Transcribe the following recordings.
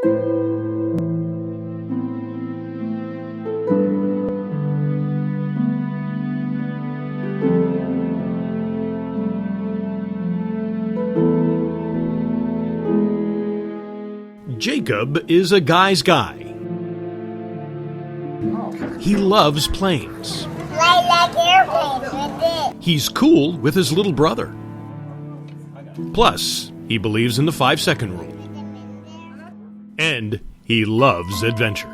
Jacob is a guy's guy. He loves planes. I like airplanes with it. He's cool with his little brother. Plus, he believes in the 5-second rule. And he loves adventure.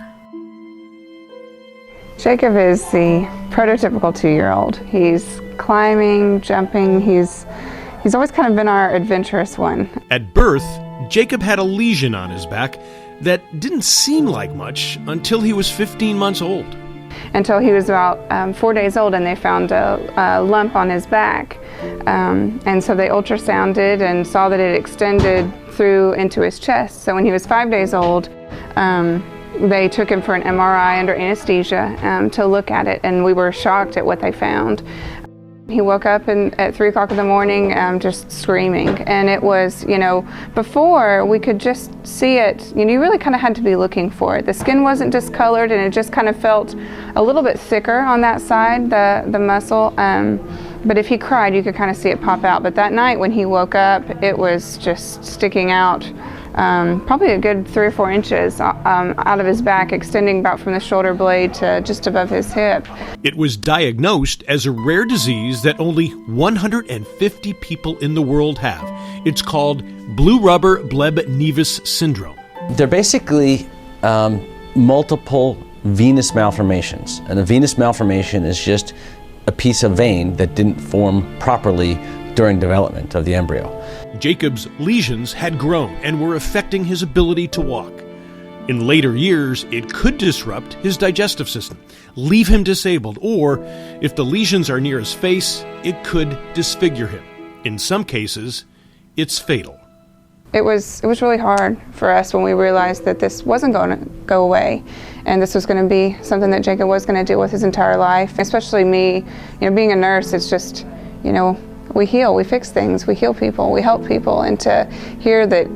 Jacob is the prototypical 2-year-old. He's climbing, jumping, he's always kind of been our adventurous one. At birth, Jacob had a lesion on his back that didn't seem like much until he was 15 months old. Until he was about 4 days old, and they found a lump on his back. And so they ultrasounded and saw that it extended through into his chest. So when he was 5 days old, they took him for an MRI under anesthesia to look at it, and we were shocked at what they found. He woke up at 3 o'clock in the morning just screaming, and it was, before we could just see it, you really kind of had to be looking for it. The skin wasn't discolored, and it just kind of felt a little bit thicker on that side, the muscle, but if he cried, you could kind of see it pop out. But that night when he woke up, it was just sticking out. Probably a good 3 or 4 inches out of his back, extending about from the shoulder blade to just above his hip. It was diagnosed as a rare disease that only 150 people in the world have. It's called blue rubber Bleb Nevus syndrome. They're basically multiple venous malformations. And a venous malformation is just a piece of vein that didn't form properly during development of the embryo. Jacob's lesions had grown and were affecting his ability to walk. In later years, it could disrupt his digestive system, leave him disabled, or if the lesions are near his face, it could disfigure him. In some cases, it's fatal. It was really hard for us when we realized that this wasn't going to go away, and this was going to be something that Jacob was going to deal with his entire life. Especially me, being a nurse, it's just, we heal, we fix things, we heal people, we help people, and to hear that,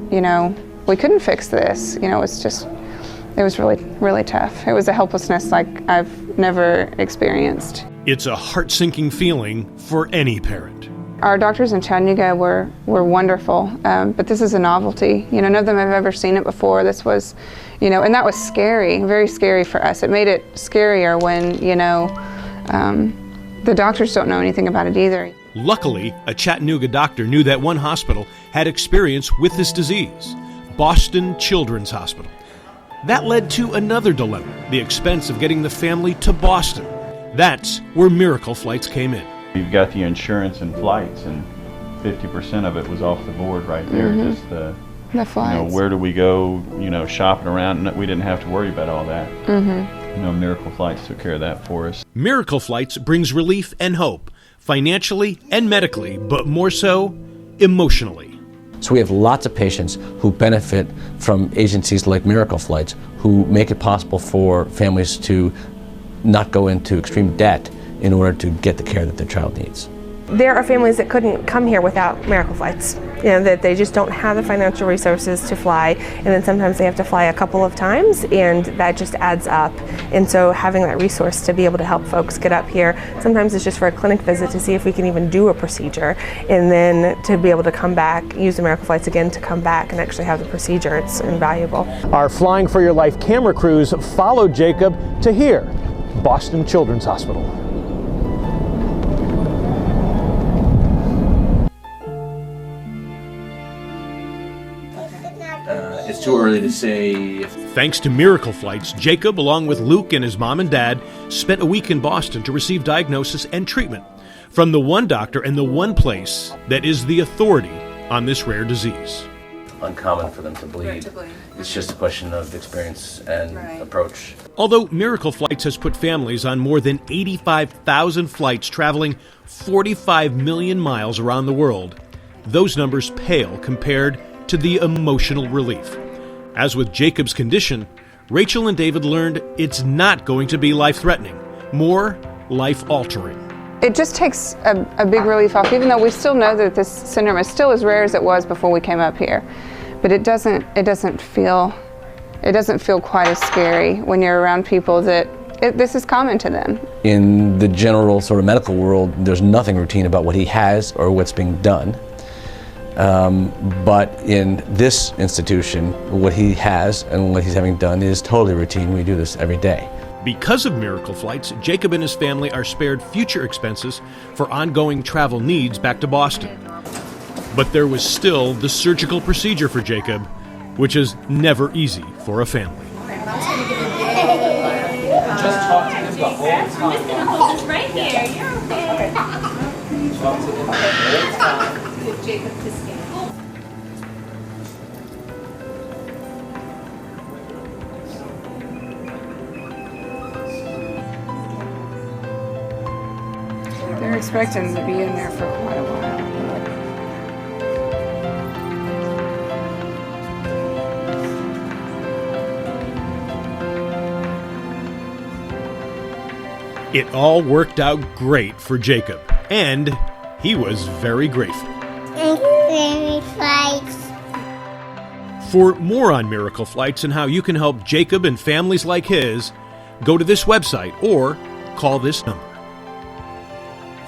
we couldn't fix this, it was really, really tough. It was a helplessness like I've never experienced. It's a heart-sinking feeling for any parent. Our doctors in Chattanooga were wonderful, but this is a novelty. None of them have ever seen it before. This was, and that was scary, very scary for us. It made it scarier when, the doctors don't know anything about it either. Luckily, a Chattanooga doctor knew that one hospital had experience with this disease, Boston Children's Hospital. That led to another dilemma, the expense of getting the family to Boston. That's where Miracle Flights came in. You've got the insurance and flights, and 50% of it was off the board right there. Mm-hmm. Just the flights. Where do we go, shopping around? We didn't have to worry about all that. Mm-hmm. Miracle Flights took care of that for us. Miracle Flights brings relief and hope, financially and medically, but more so, emotionally. So we have lots of patients who benefit from agencies like Miracle Flights, who make it possible for families to not go into extreme debt in order to get the care that their child needs. There are families that couldn't come here without Miracle Flights, that they just don't have the financial resources to fly, and then sometimes they have to fly a couple of times, and that just adds up. And so having that resource to be able to help folks get up here, sometimes it's just for a clinic visit to see if we can even do a procedure, and then to be able to come back, use the Miracle Flights again to come back and actually have the procedure, it's invaluable. Our Flying for Your Life camera crews followed Jacob to here, Boston Children's Hospital. It's too early to say. Thanks to Miracle Flights, Jacob, along with Luke and his mom and dad, spent a week in Boston to receive diagnosis and treatment from the one doctor and the one place that is the authority on this rare disease. Uncommon for them to bleed. It's just a question of experience and approach. Although Miracle Flights has put families on more than 85,000 flights traveling 45 million miles around the world, those numbers pale compared to the emotional relief. As with Jacob's condition, Rachel and David learned it's not going to be life-threatening, more life-altering. It just takes a big relief off, even though we still know that this syndrome is still as rare as it was before we came up here. But it doesn't feel it doesn't feel quite as scary when you're around people that this is common to them. In the general sort of medical world, there's nothing routine about what he has or what's being done. But in this institution, what he has and what he's having done is totally routine. We do this every day. Because of Miracle Flights, Jacob and his family are spared future expenses for ongoing travel needs back to Boston. But there was still the surgical procedure for Jacob, which is never easy for a family. Just talk to him the whole time. I'm just going to hold this right here. You're okay. Talk to him the whole time. Give Jacob to scan. They're expecting to be in there for quite a while. It all worked out great for Jacob, and he was very grateful. Miracle Flights. For more on Miracle Flights and how you can help Jacob and families like his, go to this website or call this number.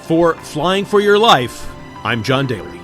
For Flying for Your Life, I'm John Daly.